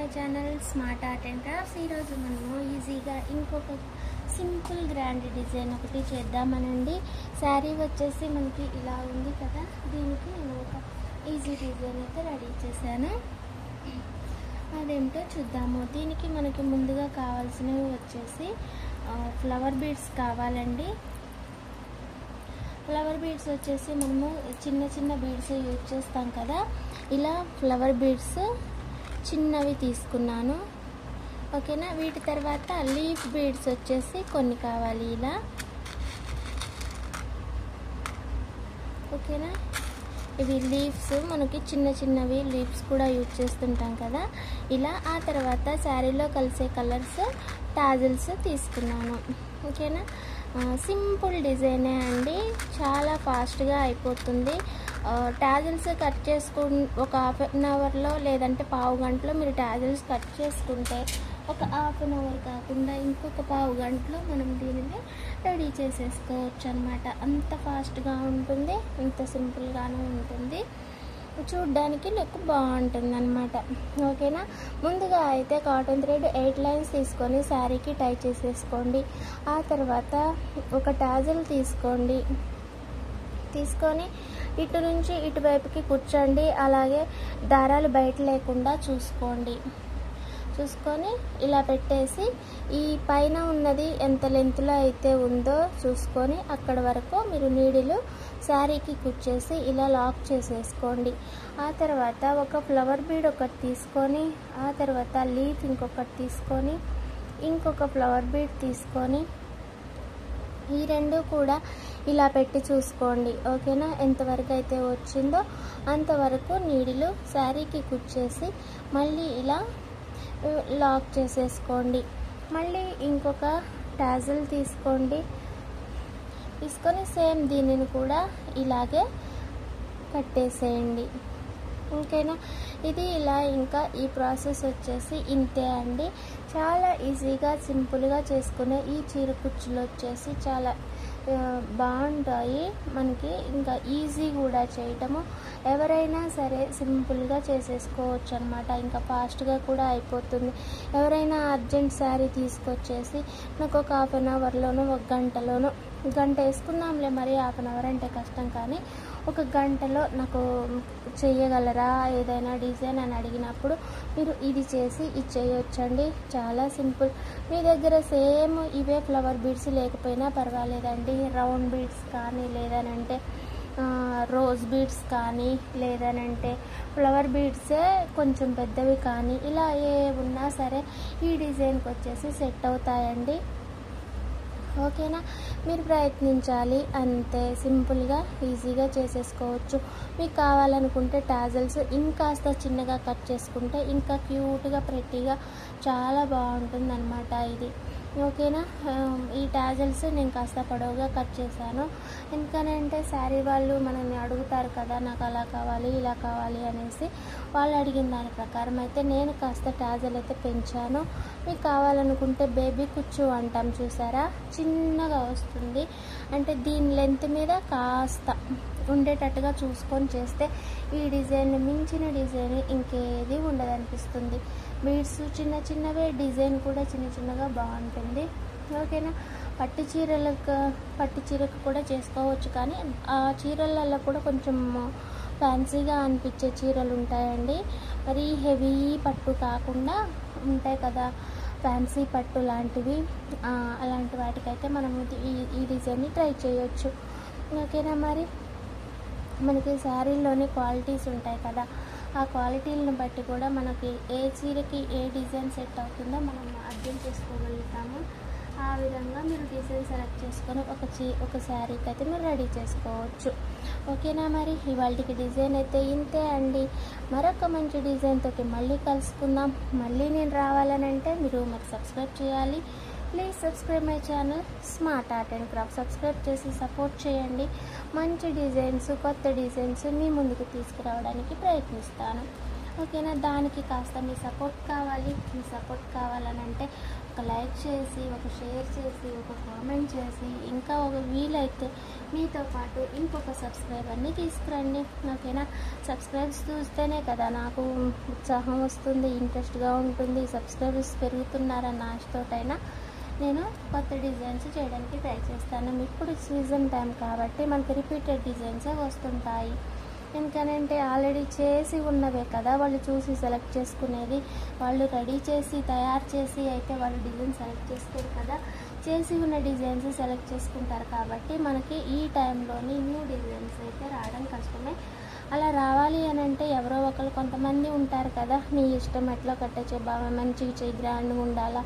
My channel smart art and crafts. ఈరోజు మనము ఈజీగా ఇంకొక సింపుల్ గ్రాండ్ డిజైన్ ఒకటి చేద్దామనండి. శారీ వచ్చేసి మనకి ఇలా ఉంది కదా, దీనికి నేను ఒక ఈజీ డిజైన్ అయితే రెడీ చేశాను. అదేంటో చూద్దాము. దీనికి మనకి ముందుగా కావాల్సినవి వచ్చేసి ఫ్లవర్ బీడ్స్ కావాలండి. ఫ్లవర్ బీడ్స్ వచ్చేసి మనము చిన్న చిన్న బీడ్స్ యూజ్ చేస్తాం కదా, ఇలా ఫ్లవర్ బీడ్స్ చిన్నవి తీసుకున్నాను. ఓకేనా. వీటి తర్వాత లీఫ్ బీడ్స్ వచ్చేసి కొన్ని కావాలి ఇలా. ఓకేనా. ఇవి లీవ్స్, మనకి చిన్న చిన్నవి లీవ్స్ కూడా యూజ్ చేస్తుంటాం కదా ఇలా. ఆ తర్వాత శారీలో కలిసే కలర్స్ టాజిల్స్ తీసుకున్నాను. ఓకేనా. సింపుల్ డిజైనే అండి, చాలా ఫాస్ట్గా అయిపోతుంది. టాజిల్స్ కట్ ఒక హాఫ్ అన్ అవర్లో లేదంటే పావు గంటలో మీరు టాజిల్స్ కట్ చేసుకుంటే ఒక హాఫ్ అన్ అవర్ కాకుండా ఇంకొక పావు గంటలో మనం దీనిని రెడీ చేసేసుకోవచ్చు అనమాట. అంత ఫాస్ట్గా ఉంటుంది, అంత సింపుల్గానే ఉంటుంది, చూడ్డానికి లుక్ బాగుంటుంది అనమాట. ఓకేనా. ముందుగా అయితే కాటన్ థ్రెడ్ 8 లైన్స్ తీసుకొని శారీకి టై చేసేసుకోండి. ఆ తర్వాత ఒక టాజిల్ తీసుకొని ఇటు నుంచి ఇటువైపుకి కూర్చోండి. అలాగే దారాలు బయట లేకుండా చూసుకొని ఇలా పెట్టేసి ఈ పైన ఉన్నది ఎంత లెంత్లో అయితే ఉందో చూసుకొని అక్కడ వరకు మీరు నీడిలు శారీకి కుచ్చేసి ఇలా లాక్ చేసేసుకోండి. ఆ తర్వాత ఒక ఫ్లవర్ బీడ్ ఒకటి తీసుకొని, ఆ తర్వాత లీఫ్ ఇంకొకటి తీసుకొని, ఇంకొక ఫ్లవర్ బీడ్ తీసుకొని ఈ రెండు కూడా ఇలా పెట్టి చూసుకోండి. ఓకేనా. ఎంతవరకు అయితే వచ్చిందో అంతవరకు నీడిలు శారీకి కుచ్చేసి మళ్ళీ ఇలా లాక్ చేసేసుకోండి. మళ్ళీ ఇంకొక టాజిల్ తీసుకొని సేమ్ దీనిని కూడా ఇలాగే కట్టేసేయండి. ఓకేనా. ఇది ఇలా ఇంకా ఈ ప్రాసెస్ వచ్చేసి ఇంతే అండి. చాలా ఈజీగా సింపుల్గా చేసుకునే ఈ చీర కుచ్చులు వచ్చేసి చాలా బాగుంటాయి మనకి. ఇంకా ఈజీ కూడా చేయటము, ఎవరైనా సరే సింపుల్గా చేసేసుకోవచ్చు అనమాట. ఇంకా ఫాస్ట్గా కూడా అయిపోతుంది. ఎవరైనా అర్జెంట్ శారీ తీసుకొచ్చేసి నాకు ఒక హాఫ్ అన్ అవర్లోనూ ఒక గంటలోనూ, గంట వేసుకుందాంలే, మరి హాఫ్ అన్ అవర్ అంటే కష్టం, కానీ ఒక గంటలో నాకు చేయగలరా ఏదైనా డిజైన్ అని అడిగినప్పుడు మీరు ఇది చేసి ఇచ్చేయొచ్చండి. చాలా సింపుల్. మీ దగ్గర సేమ్ ఇవే ఫ్లవర్ బీడ్స్ లేకపోయినా పర్వాలేదండి, రౌండ్ బీడ్స్ కానీ లేదనంటే రోజ్ బీడ్స్ కానీ లేదనంటే ఫ్లవర్ బీడ్సే కొంచెం పెద్దవి కానీ ఇలా ఏ ఉన్నా సరే ఈ డిజైన్కి వచ్చేసి సెట్ అవుతాయండి. ఓకేనా. మీరు ప్రయత్నించాలి అంతే, సింపుల్గా ఈజీగా చేసేసుకోవచ్చు. మీకు కావాలనుకుంటే టాజిల్స్ ఇంకాస్త చిన్నగా కట్ చేసుకుంటే ఇంకా క్యూట్గా ప్రెట్టీగా చాలా బాగుంటుంది అనమాట ఇది. ఓకేనా. ఈ టాజిల్స్ నేను కాస్త పొడవుగా కట్ చేశాను. ఎందుకనంటే శారీ వాళ్ళు మనల్ని అడుగుతారు కదా, నాకు అలా కావాలి ఇలా కావాలి అనేసి. వాళ్ళు అడిగిన దాని ప్రకారం అయితే నేను కాస్త టాజిల్ అయితే పెంచాను. మీకు కావాలనుకుంటే బేబీ కుచ్చు అంటాం చూసారా, చిన్నగా వస్తుంది. అంటే దీని లెంత్ మీద కాస్త ఉండేటట్టుగా చూసుకొని చేస్తే ఈ డిజైన్ మించిన డిజైన్ ఇంకేది ఉండదనిపిస్తుంది. బీడ్స్ చిన్న చిన్నవే, డిజైన్ కూడా చిన్న చిన్నగా బాగుంటుంది. ఓకేనా. పట్టు చీరకు కూడా చేసుకోవచ్చు, కానీ ఆ చీరలలో కూడా కొంచెం ఫ్యాన్సీగా అనిపించే చీరలు ఉంటాయండి. మరి హెవీ పట్టు కాకుండా ఉంటాయి కదా, ఫ్యాన్సీ పట్టు లాంటివి, అలాంటి వాటికైతే మనం ఈ డిజైన్ని ట్రై చేయొచ్చు. ఓకేనా. మరి మనకి శారీలోని క్వాలిటీస్ ఉంటాయి కదా, ఆ క్వాలిటీలను బట్టి కూడా మనకి ఏ చీరకి ఏ డిజైన్ సెట్ అవుతుందో మనం అర్థం చేసుకోగలుగుతాము. ఆ విధంగా మీరు డిజైన్ సెలెక్ట్ చేసుకొని ఒక శారీకి అయితే మీరు రెడీ చేసుకోవచ్చు. ఓకేనా. మరి ఇవాళకి డిజైన్ అయితే ఇంతే అండి. మరొక మంచి డిజైన్ తోటి మళ్ళీ కలుసుకుందాం. మళ్ళీ నేను రావాలనంటే మీరు మరి సబ్స్క్రైబ్ చేయాలి. Please subscribe my channel smart art and craft. Subscribe చేసి సపోర్ట్ చేయండి. మంచి డిజైన్స్, కొత్త డిజైన్స్ మీ ముందుకు తీసుకురావడానికి ప్రయత్నిస్తాను. ఓకేనా. దానికి కాస్త మీ సపోర్ట్ కావాలి. మీ సపోర్ట్ కావాలనంటే ఒక లైక్ చేసి, ఒక షేర్ చేసి, ఒక కామెంట్ చేసి, ఇంకా ఒక వీలైతే మీతో పాటు ఇంకొక సబ్స్క్రైబర్ని తీసుకురండి. ఓకేనా. సబ్స్క్రైబ్స్ చూస్తేనే కదా నాకు ఉత్సాహం వస్తుంది, ఇంట్రెస్ట్గా ఉంటుంది. సబ్స్క్రైబర్స్ పెరుగుతున్నారన్న ఆశతోటైనా నేను కొత్త డిజైన్స్ చేయడానికి ట్రై చేస్తాను. ఇప్పుడు సీజన్ టైం కాబట్టి మనకి రిపీటెడ్ డిజైన్సే వస్తుంటాయి. ఎందుకనంటే ఆల్రెడీ చేసి ఉన్నవే కదా వాళ్ళు చూసి సెలెక్ట్ చేసుకునేది. వాళ్ళు రెడీ చేసి తయారు చేసి అయితే వాళ్ళు డిజైన్ సెలెక్ట్ చేసుకోరు కదా, చేసి ఉన్న డిజైన్స్ సెలెక్ట్ చేసుకుంటారు. కాబట్టి మనకి ఈ టైంలోని న్యూ డిజైన్స్ అయితే రావడం కష్టమే. అలా రావాలి అని అంటే ఎవరో ఒకరు కొంతమంది ఉంటారు కదా, నీ ఇష్టం ఎట్లా కట్టచ్చు బాగా, మంచిగా చేయి, గ్రాండ్గా ఉండాలా,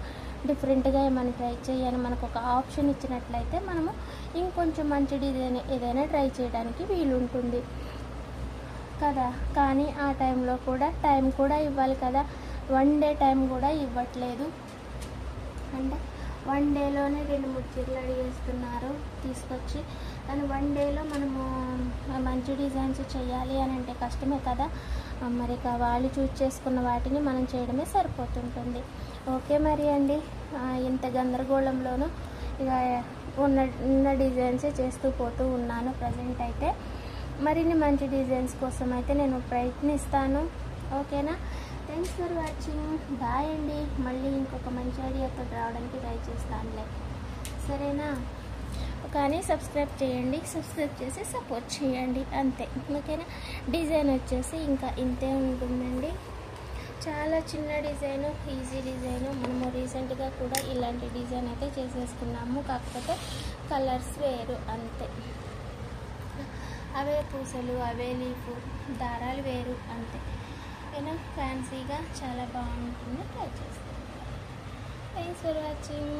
డిఫరెంట్గా ఏమైనా ట్రై చేయని మనకు ఒక ఆప్షన్ ఇచ్చినట్లయితే మనము ఇంకొంచెం మంచి డిజైన్ ఏదైనా ట్రై చేయడానికి వీలుంటుంది కదా. కానీ ఆ టైంలో కూడా టైం కూడా ఇవ్వాలి కదా. 1 డే టైం కూడా ఇవ్వట్లేదు. అంటే 1 డేలోనే 2-3 చీరలు అడిగేస్తున్నారు తీసుకొచ్చి. కానీ 1 డేలో మనము మంచి డిజైన్స్ చేయాలి అని అంటే కష్టమే కదా. మరి వాళ్ళు చూస్ చేసుకున్న వాటిని మనం చేయడమే సరిపోతుంటుంది. ఓకే మరి అండి, ఇంత గందరగోళంలోనూ ఇక ఉన్న డిజైన్సే చేస్తూ పోతూ ఉన్నాను ప్రజెంట్ అయితే. మరిన్ని మంచి డిజైన్స్ కోసం అయితే నేను ప్రయత్నిస్తాను. ఓకేనా. Thanks for watching. బాయ్ అండి. మళ్ళీ ఇంకొక మంచి ఐడియాతో రావడానికి ట్రై చేస్తానులే, సరేనా. కానీ సబ్స్క్రైబ్ చేయండి, సబ్స్క్రైబ్ చేసి సపోర్ట్ చేయండి అంతే. ఓకేనా. డిజైన్ వచ్చేసి ఇంకా ఇంతే ఉంటుందండి. చాలా చిన్న డిజైను, ఈజీ డిజైను. మనము రీసెంట్గా కూడా ఇలాంటి డిజైన్ అయితే చేసేసుకున్నాము. కాకపోతే కలర్స్ వేరు అంతే. అవే పూసలు, అవే లీఫ్, దారాలు వేరు అంతే. ఏనా ఫ్యాన్సీగా చాలా బాగుంటుంది. ట్రై చేస్తాను. Thanks for watching.